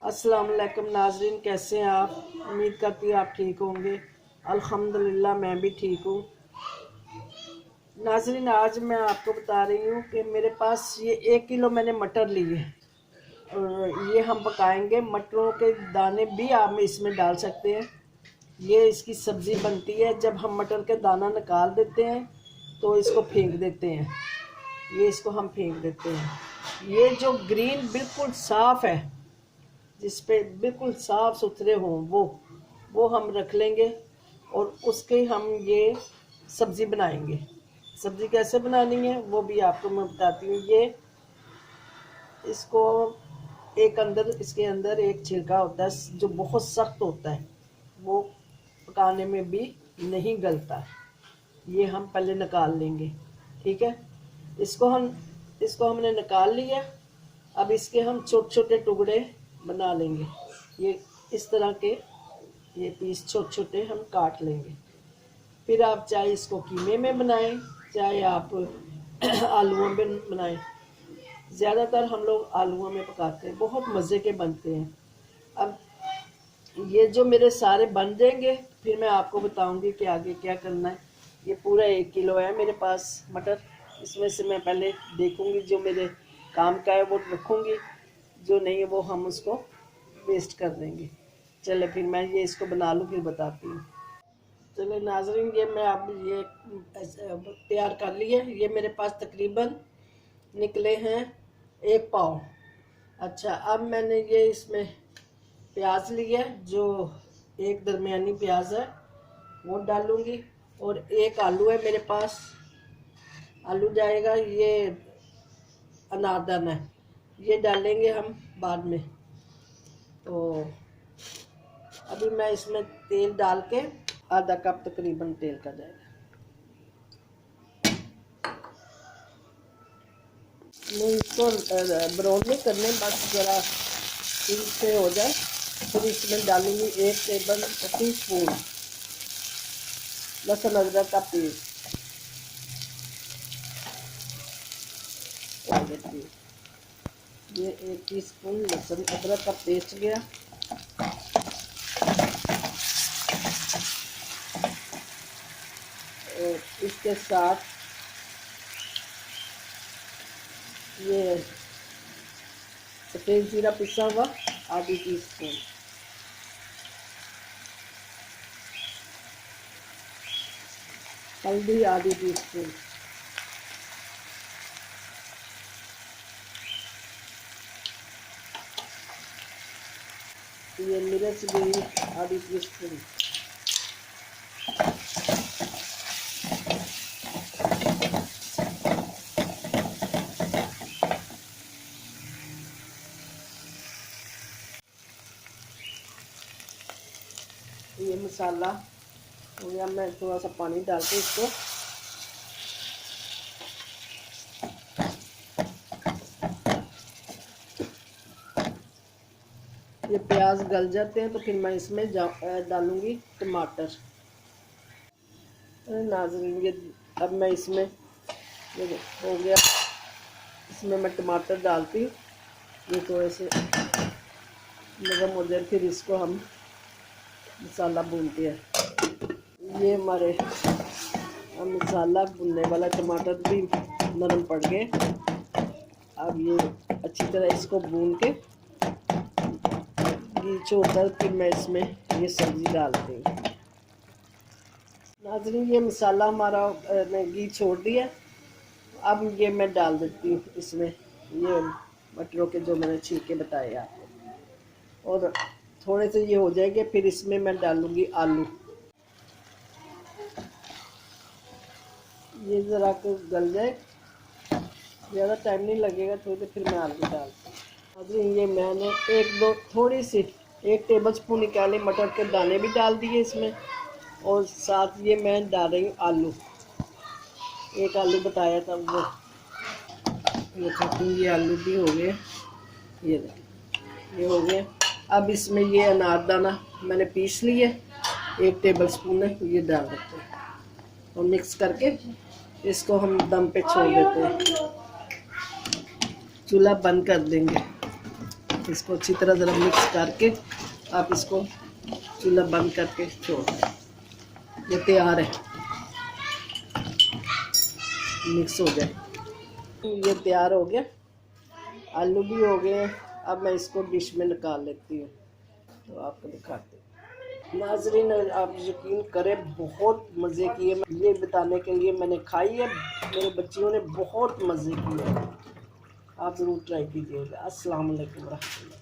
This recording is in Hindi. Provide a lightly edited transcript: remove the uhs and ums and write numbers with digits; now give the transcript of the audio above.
अस्सलाम वालेकुम नाजरीन, कैसे हैं आप? उम्मीद करती हूँ आप ठीक होंगे। अल्हम्दुलिल्लाह मैं भी ठीक हूँ। नाजरीन, आज मैं आपको बता रही हूँ कि मेरे पास ये 1 किलो मैंने मटर लिए और ये हम पकाएंगे। मटरों के दाने भी आप इसमें डाल सकते हैं। ये इसकी सब्ज़ी बनती है। जब हम मटर के दाना निकाल देते हैं तो इसको फेंक देते हैं। ये इसको हम फेंक देते हैं। ये जो ग्रीन बिल्कुल साफ़ है, जिस पे बिल्कुल साफ़ सुथरे हों, वो हम रख लेंगे और उसके हम ये सब्ज़ी बनाएंगे। सब्ज़ी कैसे बनानी है वो भी आपको मैं बताती हूँ। ये इसको इसके अंदर एक छिलका होता है जो बहुत सख्त होता है, वो पकाने में भी नहीं गलता है। ये हम पहले निकाल लेंगे, ठीक है। इसको हमने निकाल लिया। अब इसके हम छोटे छोटे टुकड़े बना लेंगे। ये इस तरह के ये पीस छोटे छोटे हम काट लेंगे। फिर आप चाहे इसको कीमे में बनाएं, चाहे आप आलूओं में बनाएं। ज़्यादातर हम लोग आलूओं में पकाते हैं, बहुत मज़े के बनते हैं। अब ये जो मेरे सारे बन जाएंगे फिर मैं आपको बताऊंगी कि आगे क्या करना है। ये पूरा 1 किलो है मेरे पास मटर। इसमें से मैं पहले देखूंगी, जो मेरे काम का है वो रखूंगी, जो नहीं है वो हम उसको वेस्ट कर देंगे। चले फिर मैं ये इसको बना लूँ, फिर बताती हूँ। चले नाजरीन, ये मैं अब ये तैयार कर लिए। ये मेरे पास तकरीबन निकले हैं 1 पाव। अच्छा, अब मैंने ये इसमें प्याज लिया, जो एक दरमियानी प्याज है वो डालूंगी, और एक आलू है मेरे पास। आलू जाएगा, ये अनारदाना है, ये डालेंगे हम बाद में। तो अभी मैं इसमें तेल डाल के आधा कप तकरीबन तेल का जाएगा। नहीं, इसको ब्राउन नहीं करने, बस ज़रा तिल से हो जाए। फिर इसमें डालूंगी 1 टेबल स्पून लहसुन अदरक का पेस्ट। ये 1 टीस्पून लहसुन अदरक का पेस्ट गया। और इसके साथ ये सफ़ेद जीरा पिसा हुआ आधी टीस्पून, हल्दी आधी टीस्पून, ये मिर्च भी आधी टीस्पून, ये मसाला हो गया। मैं थोड़ा सा पानी डाल के इसको ये प्याज गल जाते हैं तो फिर मैं इसमें डालूंगी टमाटर। नाज़रीन, ये अब मैं इसमें ये हो गया, इसमें मैं टमाटर डालती हूँ। ये थोड़े से नरम हो जाए, फिर इसको हम मसाला भूनते हैं। ये हमारे मसाला भुनने वाला टमाटर भी नरम पड़ गए। अब ये अच्छी तरह इसको भून के घी छोड़कर फिर मैं इसमें ये सब्ज़ी डालती हूँ। नाज़रीन, ये मसाला हमारा ने घी छोड़ दिया। अब ये मैं डाल देती हूँ इसमें ये मटरों के जो मैंने छिलके बताए आपको, और थोड़े से ये हो जाएंगे फिर इसमें मैं डालूँगी आलू। ये ज़रा को गल जाए, ज़्यादा टाइम नहीं लगेगा, थोड़ी देर फिर मैं आलू डालती हूँ। अभी ये मैंने थोड़ी सी 1 टेबल स्पून निकाले मटर के दाने भी डाल दिए इसमें, और साथ ये मैं डाल रही हूँ आलू। एक आलू बताया था वो, ये आलू भी हो गए। ये हो गए। अब इसमें ये अनारदाना मैंने पीस लिए 1 टेबल स्पून है, ये डाल देते हैं और मिक्स करके इसको हम दम पे छोड़ देते हैं। चूल्हा बंद कर देंगे। इसको अच्छी तरह ज़रा मिक्स करके आप इसको चूल्हा बंद करके छोड़ दें। ये तैयार है, मिक्स हो जाए। ये तैयार हो गया, आलू भी हो गए। अब मैं इसको डिश में निकाल लेती हूँ तो आपको दिखाती हूँ। नाज़रीन, आप यकीन करें बहुत मज़े किए। ये बताने के लिए मैंने खाई है, मेरे बच्चियों ने बहुत मज़े किए। आप ज़रूर ट्राई कीजिएगा। अस्सलाम वालेकुम रहमतुल्लाह।